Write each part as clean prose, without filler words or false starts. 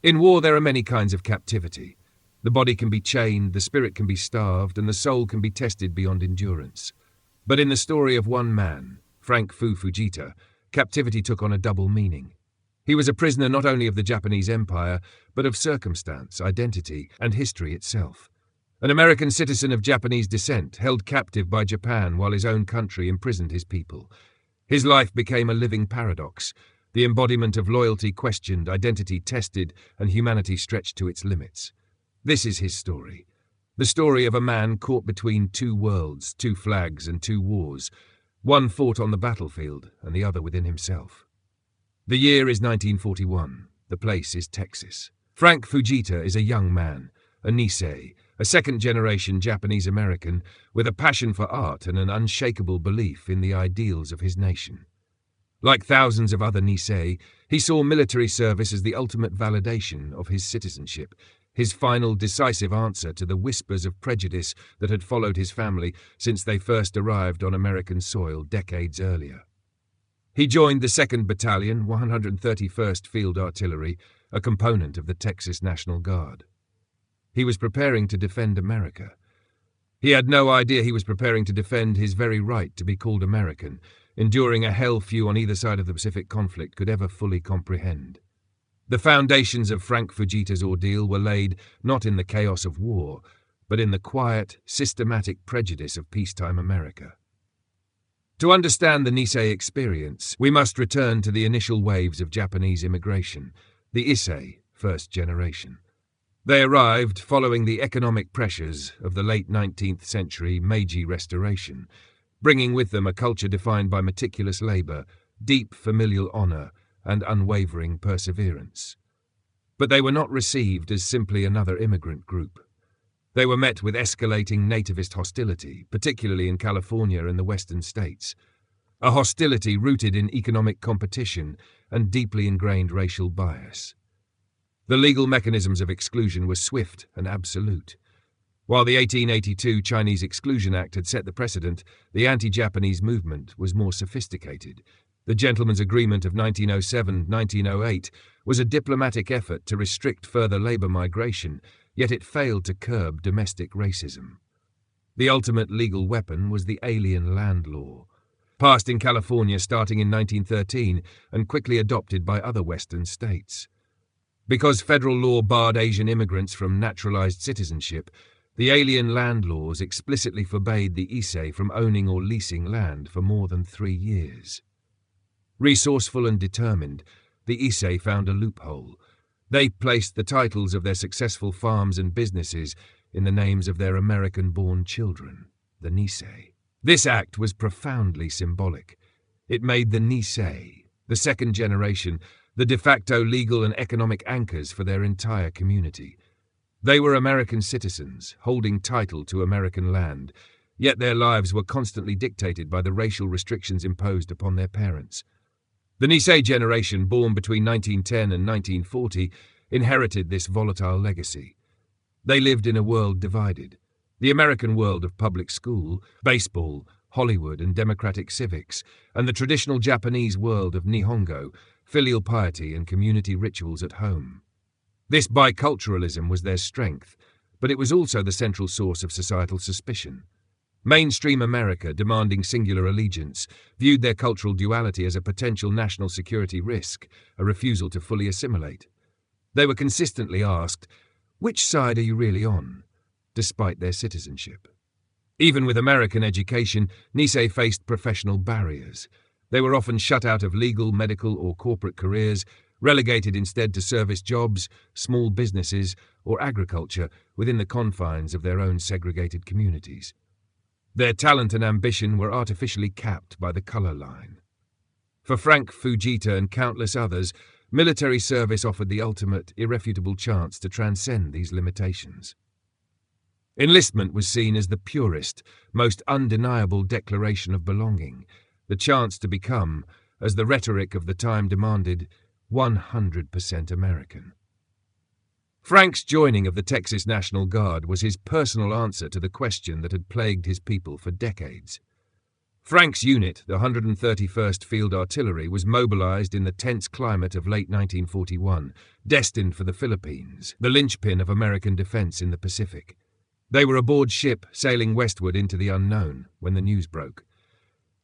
In war, there are many kinds of captivity. The body can be chained, the spirit can be starved, and the soul can be tested beyond endurance. But in the story of one man, Frank Fujita, captivity took on a double meaning. He was a prisoner not only of the Japanese Empire, but of circumstance, identity, and history itself. An American citizen of Japanese descent, held captive by Japan while his own country imprisoned his people. His life became a living paradox, the embodiment of loyalty questioned, identity tested, and humanity stretched to its limits. This is his story. The story of a man caught between two worlds, two flags, and two wars, one fought on the battlefield and the other within himself. The year is 1941. The place is Texas. Frank Fujita is a young man, a Nisei, a second-generation Japanese-American with a passion for art and an unshakable belief in the ideals of his nation. Like thousands of other Nisei, he saw military service as the ultimate validation of his citizenship, his final decisive answer to the whispers of prejudice that had followed his family since they first arrived on American soil decades earlier. He joined the 2nd Battalion, 131st Field Artillery, a component of the Texas National Guard. He was preparing to defend America. He had no idea he was preparing to defend his very right to be called American, enduring a hell few on either side of the Pacific conflict could ever fully comprehend. The foundations of Frank Fujita's ordeal were laid not in the chaos of war, but in the quiet, systematic prejudice of peacetime America. To understand the Nisei experience, we must return to the initial waves of Japanese immigration, the Issei, first generation. They arrived following the economic pressures of the late 19th century Meiji Restoration, bringing with them a culture defined by meticulous labor, deep familial honor, and unwavering perseverance. But they were not received as simply another immigrant group. They were met with escalating nativist hostility, particularly in California and the western states, a hostility rooted in economic competition and deeply ingrained racial bias. The legal mechanisms of exclusion were swift and absolute. While the 1882 Chinese Exclusion Act had set the precedent, the anti-Japanese movement was more sophisticated. The Gentleman's Agreement of 1907-1908 was a diplomatic effort to restrict further labor migration, yet it failed to curb domestic racism. The ultimate legal weapon was the Alien Land Law, passed in California starting in 1913 and quickly adopted by other Western states. Because federal law barred Asian immigrants from naturalized citizenship, the Alien Land Laws explicitly forbade the Issei from owning or leasing land for more than 3 years. Resourceful and determined, the Issei found a loophole. They placed the titles of their successful farms and businesses in the names of their American-born children, the Nisei. This act was profoundly symbolic. It made the Nisei, the second generation, the de facto legal and economic anchors for their entire community. They were American citizens, holding title to American land, yet their lives were constantly dictated by the racial restrictions imposed upon their parents. The Nisei generation, born between 1910 and 1940, inherited this volatile legacy. They lived in a world divided. The American world of public school, baseball, Hollywood, and democratic civics, and the traditional Japanese world of Nihongo, filial piety and community rituals at home. This biculturalism was their strength, but it was also the central source of societal suspicion. Mainstream America, demanding singular allegiance, viewed their cultural duality as a potential national security risk, a refusal to fully assimilate. They were consistently asked, "Which side are you really on?" despite their citizenship. Even with American education, Nisei faced professional barriers. They were often shut out of legal, medical, or corporate careers, relegated instead to service jobs, small businesses, or agriculture within the confines of their own segregated communities. Their talent and ambition were artificially capped by the color line. For Frank Fujita and countless others, military service offered the ultimate, irrefutable chance to transcend these limitations. Enlistment was seen as the purest, most undeniable declaration of belonging, the chance to become, as the rhetoric of the time demanded, 100% American. Frank's joining of the Texas National Guard was his personal answer to the question that had plagued his people for decades. Frank's unit, the 131st Field Artillery, was mobilized in the tense climate of late 1941, destined for the Philippines, the linchpin of American defense in the Pacific. They were aboard ship sailing westward into the unknown when the news broke.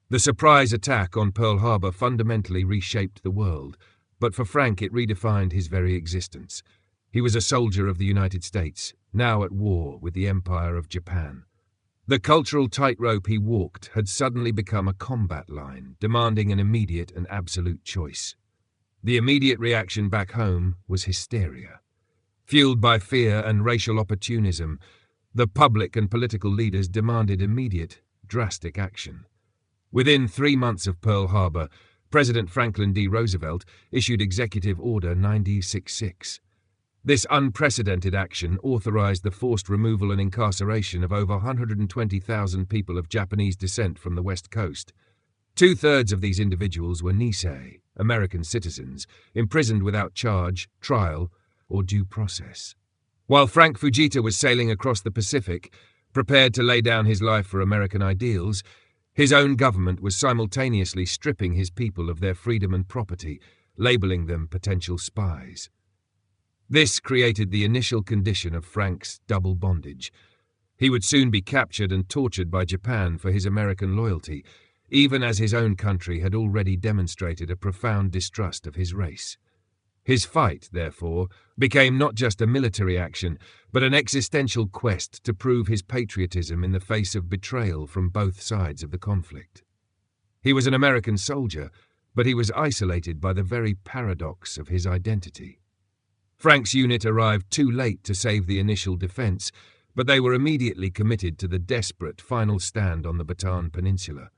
The surprise attack on Pearl Harbor fundamentally reshaped the world, but for Frank it redefined his very existence. He was a soldier of the United States, now at war with the Empire of Japan. The cultural tightrope he walked had suddenly become a combat line, demanding an immediate and absolute choice. The immediate reaction back home was hysteria. Fueled by fear and racial opportunism, the public and political leaders demanded immediate, drastic action. Within 3 months of Pearl Harbor, President Franklin D. Roosevelt issued Executive Order 9066. This unprecedented action authorized the forced removal and incarceration of over 120,000 people of Japanese descent from the West Coast. 2/3 of these individuals were Nisei, American citizens, imprisoned without charge, trial, or due process. While Frank Fujita was sailing across the Pacific, prepared to lay down his life for American ideals, his own government was simultaneously stripping his people of their freedom and property, labeling them potential spies. This created the initial condition of Frank's double bondage. He would soon be captured and tortured by Japan for his American loyalty, even as his own country had already demonstrated a profound distrust of his race. His fight, therefore, became not just a military action, but an existential quest to prove his patriotism in the face of betrayal from both sides of the conflict. He was an American soldier, but he was isolated by the very paradox of his identity. Frank's unit arrived too late to save the initial defense, but they were immediately committed to the desperate final stand on the Bataan Peninsula.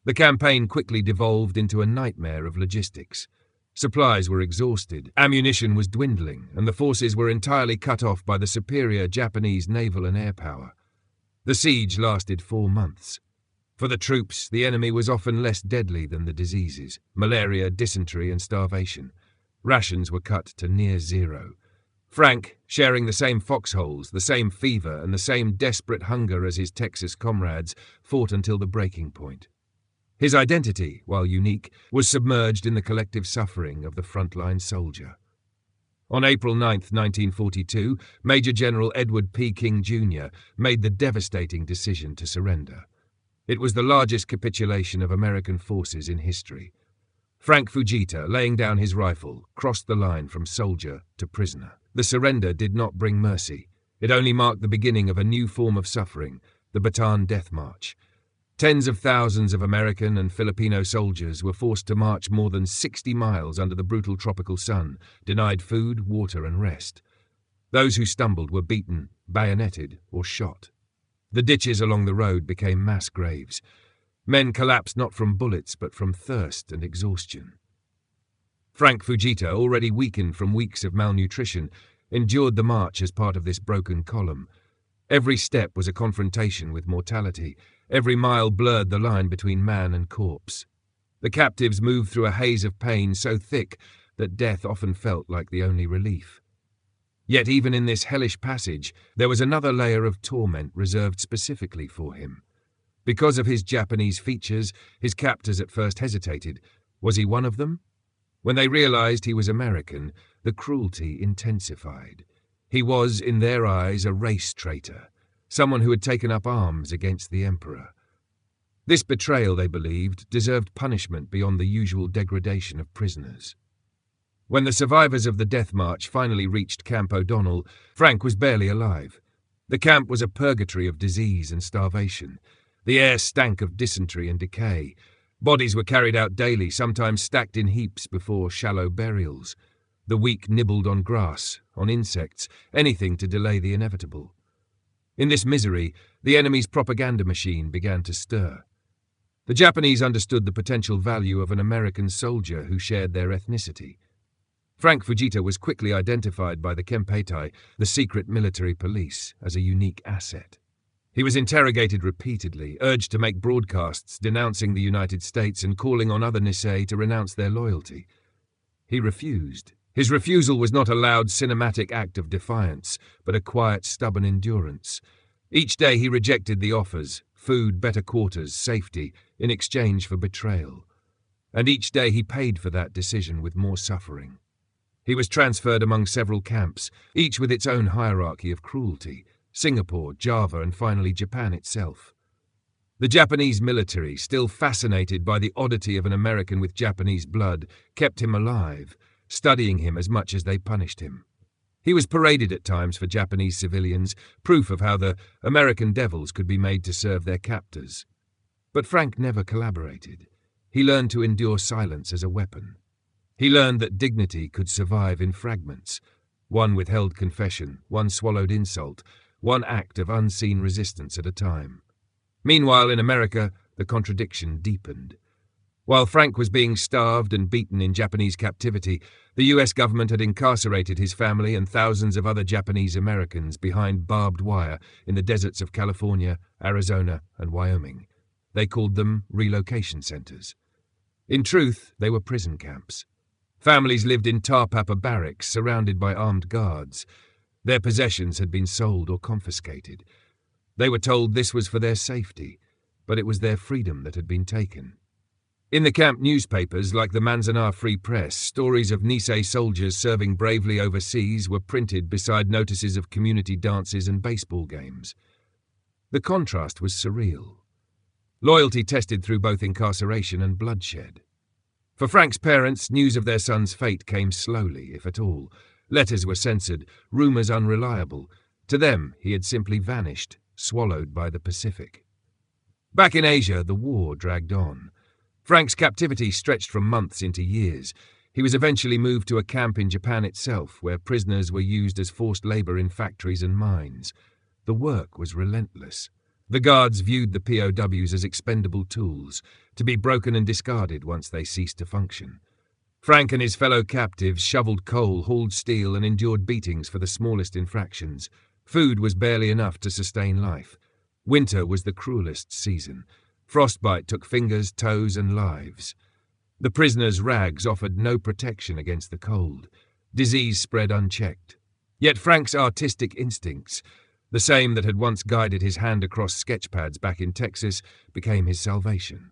The campaign quickly devolved into a nightmare of logistics. Supplies were exhausted, ammunition was dwindling, and the forces were entirely cut off by the superior Japanese naval and air power. The siege lasted 4 months. For the troops, the enemy was often less deadly than the diseases: malaria, dysentery, and starvation. Rations were cut to near zero. Frank, sharing the same foxholes, the same fever, and the same desperate hunger as his Texas comrades, fought until the breaking point. His identity, while unique, was submerged in the collective suffering of the frontline soldier. On April 9, 1942, Major General Edward P. King, Jr. made the devastating decision to surrender. It was the largest capitulation of American forces in history. Frank Fujita, laying down his rifle, crossed the line from soldier to prisoner. The surrender did not bring mercy. It only marked the beginning of a new form of suffering, the Bataan Death March. Tens of thousands of American and Filipino soldiers were forced to march more than 60 miles under the brutal tropical sun, denied food, water, and rest. Those who stumbled were beaten, bayoneted, or shot. The ditches along the road became mass graves. Men collapsed not from bullets, but from thirst and exhaustion. Frank Fujita, already weakened from weeks of malnutrition, endured the march as part of this broken column. Every step was a confrontation with mortality. Every mile blurred the line between man and corpse. The captives moved through a haze of pain so thick that death often felt like the only relief. Yet even in this hellish passage, there was another layer of torment reserved specifically for him. Because of his Japanese features, his captors at first hesitated. Was he one of them? When they realized he was American, the cruelty intensified. He was, in their eyes, a race traitor, someone who had taken up arms against the emperor. This betrayal, they believed, deserved punishment beyond the usual degradation of prisoners. When the survivors of the Death March finally reached Camp O'Donnell, Frank was barely alive. The camp was a purgatory of disease and starvation. The air stank of dysentery and decay. Bodies were carried out daily, sometimes stacked in heaps before shallow burials. The weak nibbled on grass, on insects, anything to delay the inevitable. In this misery, the enemy's propaganda machine began to stir. The Japanese understood the potential value of an American soldier who shared their ethnicity. Frank Fujita was quickly identified by the Kempeitai, the secret military police, as a unique asset. He was interrogated repeatedly, urged to make broadcasts denouncing the United States and calling on other Nisei to renounce their loyalty. He refused. His refusal was not a loud cinematic act of defiance, but a quiet, stubborn endurance. Each day he rejected the offers, food, better quarters, safety, in exchange for betrayal. And each day he paid for that decision with more suffering. He was transferred among several camps, each with its own hierarchy of cruelty: Singapore, Java, and finally Japan itself. The Japanese military, still fascinated by the oddity of an American with Japanese blood, kept him alive, studying him as much as they punished him. He was paraded at times for Japanese civilians, proof of how the American devils could be made to serve their captors. But Frank never collaborated. He learned to endure silence as a weapon. He learned that dignity could survive in fragments: one withheld confession, one swallowed insult, one act of unseen resistance at a time. Meanwhile, in America, the contradiction deepened. While Frank was being starved and beaten in Japanese captivity, the US government had incarcerated his family and thousands of other Japanese Americans behind barbed wire in the deserts of California, Arizona, and Wyoming. They called them relocation centers. In truth, they were prison camps. Families lived in tar paper barracks surrounded by armed guards. Their possessions had been sold or confiscated. They were told this was for their safety, but it was their freedom that had been taken. In the camp newspapers, like the Manzanar Free Press, stories of Nisei soldiers serving bravely overseas were printed beside notices of community dances and baseball games. The contrast was surreal. Loyalty tested through both incarceration and bloodshed. For Frank's parents, news of their son's fate came slowly, if at all. Letters were censored, rumors unreliable. To them, he had simply vanished, swallowed by the Pacific. Back in Asia, the war dragged on. Frank's captivity stretched from months into years. He was eventually moved to a camp in Japan itself, where prisoners were used as forced labor in factories and mines. The work was relentless. The guards viewed the POWs as expendable tools, to be broken and discarded once they ceased to function. Frank and his fellow captives shoveled coal, hauled steel, and endured beatings for the smallest infractions. Food was barely enough to sustain life. Winter was the cruelest season. Frostbite took fingers, toes, and lives. The prisoners' rags offered no protection against the cold. Disease spread unchecked. Yet Frank's artistic instincts, the same that had once guided his hand across sketch pads back in Texas, became his salvation.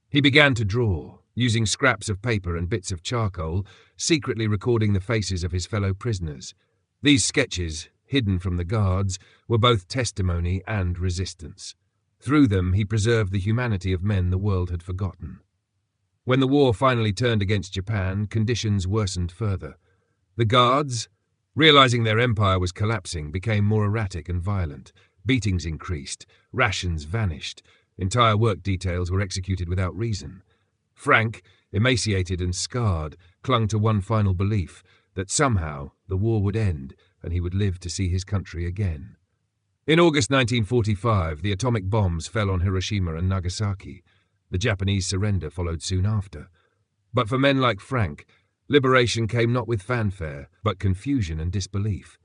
He began to draw, using scraps of paper and bits of charcoal, secretly recording the faces of his fellow prisoners. These sketches, hidden from the guards, were both testimony and resistance. Through them, he preserved the humanity of men the world had forgotten. When the war finally turned against Japan, conditions worsened further. The guards, realizing their empire was collapsing, became more erratic and violent. Beatings increased, rations vanished, entire work details were executed without reason. Frank, emaciated and scarred, clung to one final belief, that somehow the war would end and he would live to see his country again. In August 1945, the atomic bombs fell on Hiroshima and Nagasaki. The Japanese surrender followed soon after. But for men like Frank, liberation came not with fanfare, but confusion and disbelief.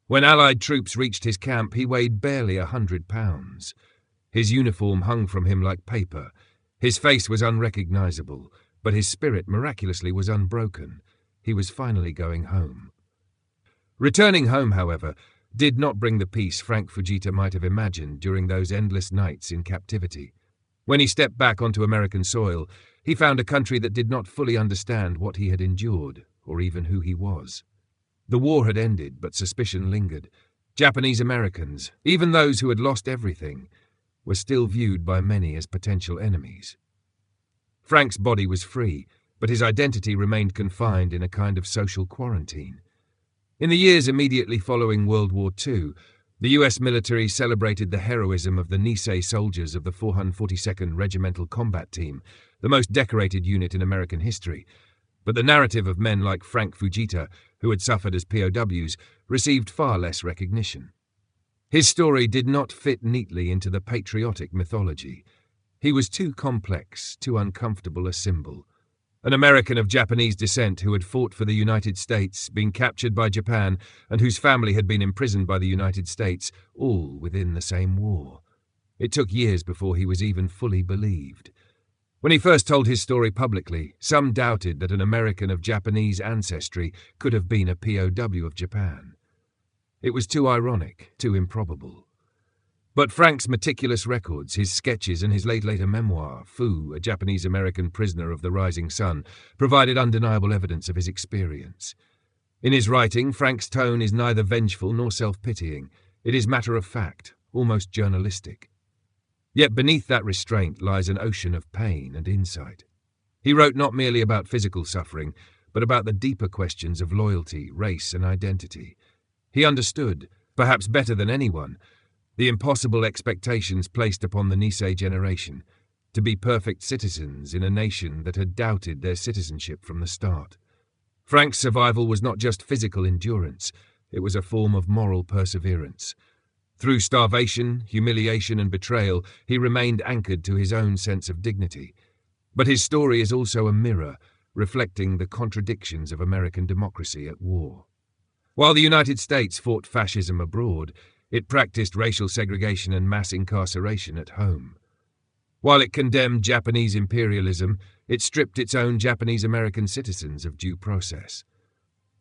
When Allied troops reached his camp, he weighed barely 100 pounds. His uniform hung from him like paper. His face was unrecognizable, but his spirit miraculously was unbroken. He was finally going home. Returning home, however, did not bring the peace Frank Fujita might have imagined during those endless nights in captivity. When he stepped back onto American soil, he found a country that did not fully understand what he had endured, or even who he was. The war had ended, but suspicion lingered. Japanese Americans, even those who had lost everything, were still viewed by many as potential enemies. Frank's body was free, but his identity remained confined in a kind of social quarantine. In the years immediately following World War II, the US military celebrated the heroism of the Nisei soldiers of the 442nd Regimental Combat Team, the most decorated unit in American history. But the narrative of men like Frank Fujita, who had suffered as POWs, received far less recognition. His story did not fit neatly into the patriotic mythology. He was too complex, too uncomfortable a symbol. An American of Japanese descent who had fought for the United States, been captured by Japan, and whose family had been imprisoned by the United States, all within the same war. It took years before he was even fully believed. When he first told his story publicly, some doubted that an American of Japanese ancestry could have been a POW of Japan. It was too ironic, too improbable. But Frank's meticulous records, his sketches and his later memoir, Fu, a Japanese-American prisoner of the rising sun, provided undeniable evidence of his experience. In his writing, Frank's tone is neither vengeful nor self-pitying. It is matter-of-fact, almost journalistic. Yet beneath that restraint lies an ocean of pain and insight. He wrote not merely about physical suffering, but about the deeper questions of loyalty, race, and identity. He understood, perhaps better than anyone, the impossible expectations placed upon the Nisei generation to be perfect citizens in a nation that had doubted their citizenship from the start. Frank's survival was not just physical endurance, it was a form of moral perseverance. Through starvation, humiliation, and betrayal, he remained anchored to his own sense of dignity. But his story is also a mirror, reflecting the contradictions of American democracy at war. While the United States fought fascism abroad, it practiced racial segregation and mass incarceration at home. While it condemned Japanese imperialism, it stripped its own Japanese-American citizens of due process.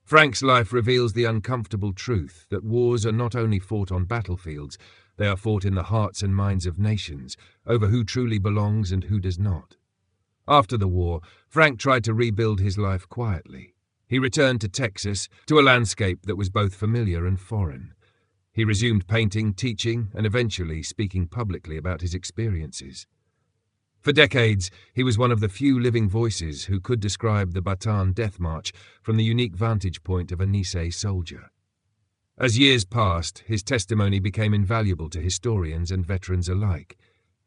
Frank's life reveals the uncomfortable truth that wars are not only fought on battlefields, they are fought in the hearts and minds of nations, over who truly belongs and who does not. After the war, Frank tried to rebuild his life quietly. He returned to Texas, to a landscape that was both familiar and foreign. He resumed painting, teaching, and eventually speaking publicly about his experiences. For decades, he was one of the few living voices who could describe the Bataan Death March from the unique vantage point of a Nisei soldier. As years passed, his testimony became invaluable to historians and veterans alike.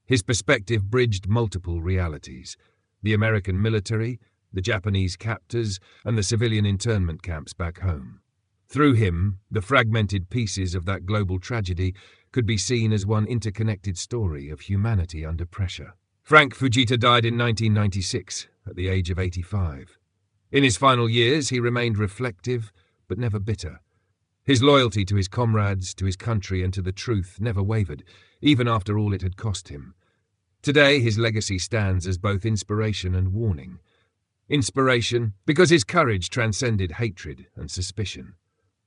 His perspective bridged multiple realities: the American military, the Japanese captors, and the civilian internment camps back home. Through him, the fragmented pieces of that global tragedy could be seen as one interconnected story of humanity under pressure. Frank Fujita died in 1996, at the age of 85. In his final years, he remained reflective, but never bitter. His loyalty to his comrades, to his country, and to the truth never wavered, even after all it had cost him. Today, his legacy stands as both inspiration and warning. Inspiration, because his courage transcended hatred and suspicion.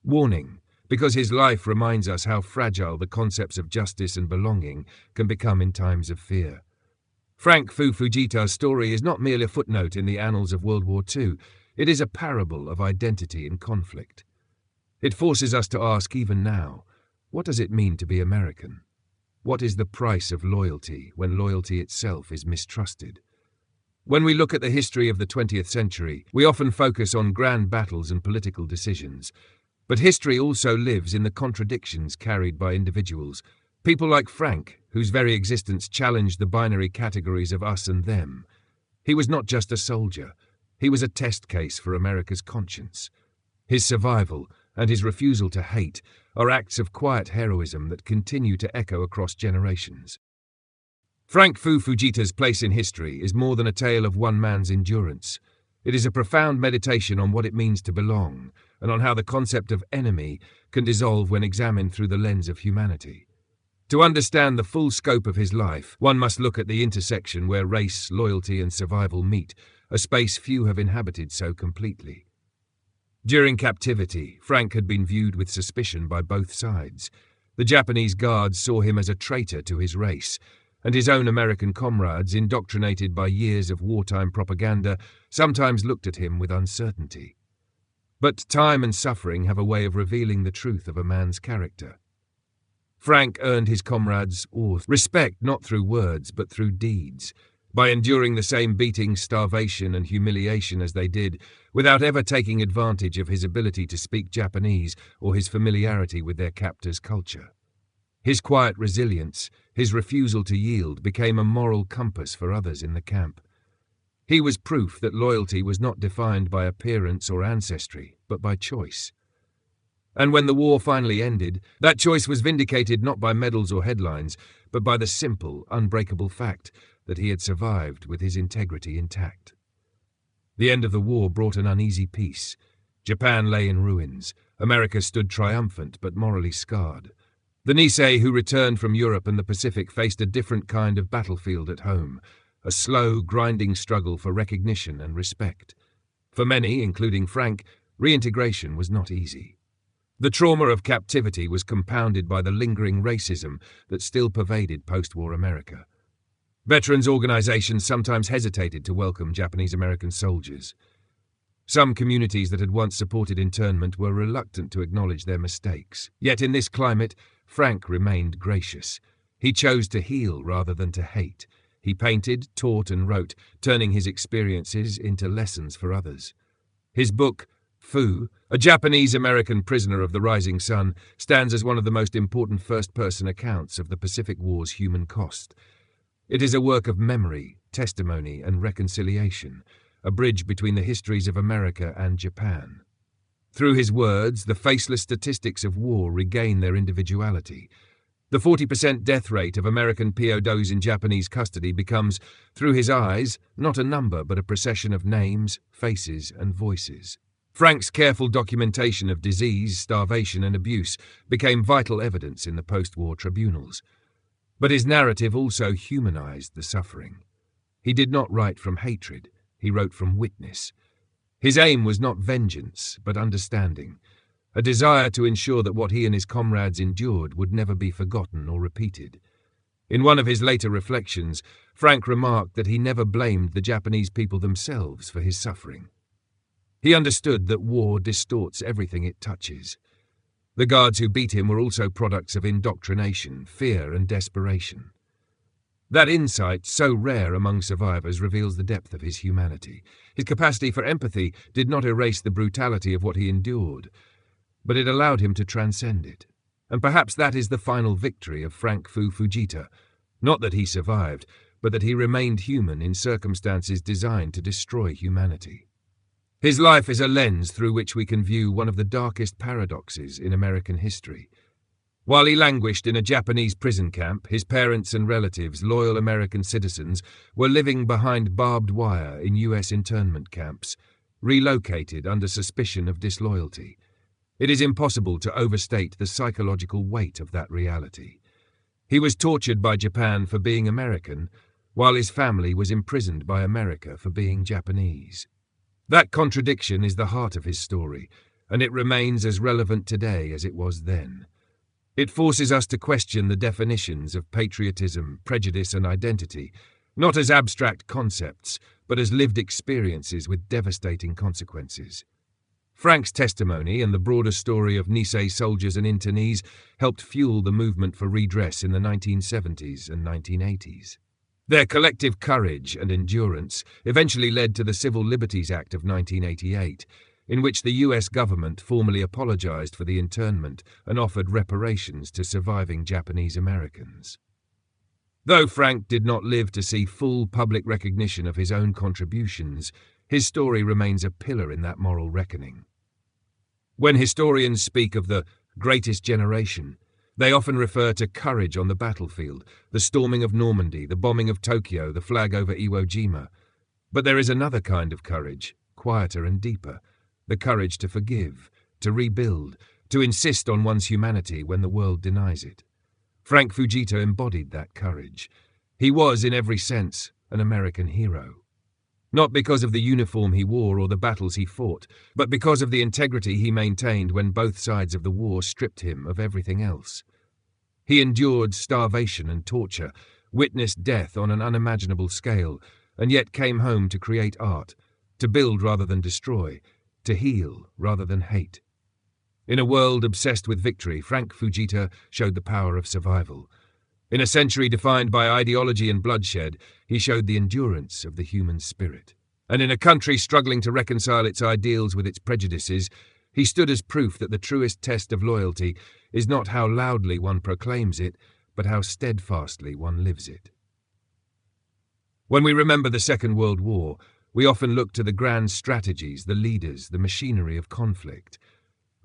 Warning, because his life reminds us how fragile the concepts of justice and belonging can become in times of fear. Frank Fujita's story is not merely a footnote in the annals of World War II, it is a parable of identity in conflict. It forces us to ask even now, what does it mean to be American? What is the price of loyalty when loyalty itself is mistrusted? When we look at the history of the 20th century, we often focus on grand battles and political decisions. But history also lives in the contradictions carried by individuals. People like Frank, whose very existence challenged the binary categories of us and them. He was not just a soldier. He was a test case for America's conscience. His survival and his refusal to hate are acts of quiet heroism that continue to echo across generations. Frank Fujita's place in history is more than a tale of one man's endurance. It is a profound meditation on what it means to belong, and on how the concept of enemy can dissolve when examined through the lens of humanity. To understand the full scope of his life, one must look at the intersection where race, loyalty, and survival meet, a space few have inhabited so completely. During captivity, Frank had been viewed with suspicion by both sides. The Japanese guards saw him as a traitor to his race, and his own American comrades, indoctrinated by years of wartime propaganda, sometimes looked at him with uncertainty. But time and suffering have a way of revealing the truth of a man's character. Frank earned his comrades' respect not through words but through deeds, by enduring the same beatings, starvation, and humiliation as they did, without ever taking advantage of his ability to speak Japanese or his familiarity with their captors' culture. His quiet resilience, his refusal to yield, became a moral compass for others in the camp. He was proof that loyalty was not defined by appearance or ancestry, but by choice. And when the war finally ended, that choice was vindicated not by medals or headlines, but by the simple, unbreakable fact that he had survived with his integrity intact. The end of the war brought an uneasy peace. Japan lay in ruins. America stood triumphant but morally scarred. The Nisei who returned from Europe and the Pacific faced a different kind of battlefield at home, a slow, grinding struggle for recognition and respect. For many, including Frank, reintegration was not easy. The trauma of captivity was compounded by the lingering racism that still pervaded post-war America. Veterans organizations sometimes hesitated to welcome Japanese-American soldiers. Some communities that had once supported internment were reluctant to acknowledge their mistakes. Yet in this climate, Frank remained gracious. He chose to heal rather than to hate. He painted, taught, and wrote, turning his experiences into lessons for others. His book, Fu, a Japanese-American prisoner of the rising sun, stands as one of the most important first-person accounts of the Pacific War's human cost. It is a work of memory, testimony, and reconciliation, a bridge between the histories of America and Japan. Through his words, the faceless statistics of war regain their individuality. The 40% death rate of American POWs in Japanese custody becomes, through his eyes, not a number but a procession of names, faces, and voices. Frank's careful documentation of disease, starvation, and abuse became vital evidence in the post-war tribunals. But his narrative also humanized the suffering. He did not write from hatred, he wrote from witness. His aim was not vengeance, but understanding, a desire to ensure that what he and his comrades endured would never be forgotten or repeated. In one of his later reflections, Frank remarked that he never blamed the Japanese people themselves for his suffering. He understood that war distorts everything it touches. The guards who beat him were also products of indoctrination, fear, and desperation. That insight, so rare among survivors, reveals the depth of his humanity. His capacity for empathy did not erase the brutality of what he endured, but it allowed him to transcend it. And perhaps that is the final victory of Frank Fujita. Not that he survived, but that he remained human in circumstances designed to destroy humanity. His life is a lens through which we can view one of the darkest paradoxes in American history. While he languished in a Japanese prison camp, his parents and relatives, loyal American citizens, were living behind barbed wire in U.S. internment camps, relocated under suspicion of disloyalty. It is impossible to overstate the psychological weight of that reality. He was tortured by Japan for being American, while his family was imprisoned by America for being Japanese. That contradiction is the heart of his story, and it remains as relevant today as it was then. It forces us to question the definitions of patriotism, prejudice, and identity, not as abstract concepts, but as lived experiences with devastating consequences. Frank's testimony and the broader story of Nisei soldiers and internees helped fuel the movement for redress in the 1970s and 1980s. Their collective courage and endurance eventually led to the Civil Liberties Act of 1988, in which the U.S. government formally apologized for the internment and offered reparations to surviving Japanese Americans. Though Frank did not live to see full public recognition of his own contributions, his story remains a pillar in that moral reckoning. When historians speak of the greatest generation, they often refer to courage on the battlefield, the storming of Normandy, the bombing of Tokyo, the flag over Iwo Jima. But there is another kind of courage, quieter and deeper, the courage to forgive, to rebuild, to insist on one's humanity when the world denies it. Frank Fujita embodied that courage. He was, in every sense, an American hero. Not because of the uniform he wore or the battles he fought, but because of the integrity he maintained when both sides of the war stripped him of everything else. He endured starvation and torture, witnessed death on an unimaginable scale, and yet came home to create art, to build rather than destroy, to heal rather than hate. In a world obsessed with victory, Frank Fujita showed the power of survival. In a century defined by ideology and bloodshed, he showed the endurance of the human spirit. And in a country struggling to reconcile its ideals with its prejudices, he stood as proof that the truest test of loyalty is not how loudly one proclaims it, but how steadfastly one lives it. When we remember the Second World War, we often look to the grand strategies, the leaders, the machinery of conflict.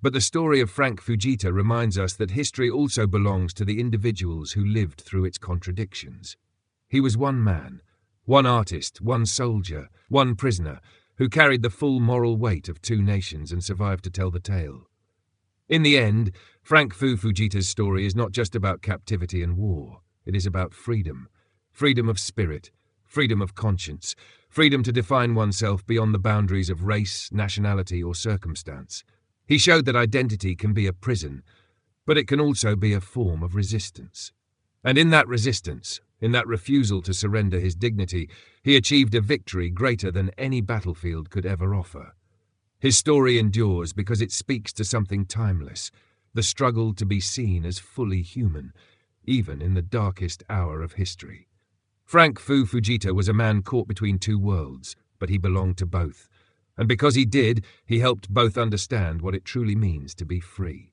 But the story of Frank Fujita reminds us that history also belongs to the individuals who lived through its contradictions. He was one man, one artist, one soldier, one prisoner, who carried the full moral weight of two nations and survived to tell the tale. In the end, Frank Fujita's story is not just about captivity and war. It is about freedom. Freedom of spirit, freedom of conscience, freedom to define oneself beyond the boundaries of race, nationality, or circumstance. He showed that identity can be a prison, but it can also be a form of resistance. And in that resistance, in that refusal to surrender his dignity, he achieved a victory greater than any battlefield could ever offer. His story endures because it speaks to something timeless, the struggle to be seen as fully human, even in the darkest hour of history. Frank Fujita was a man caught between two worlds, but he belonged to both. And because he did, he helped both understand what it truly means to be free.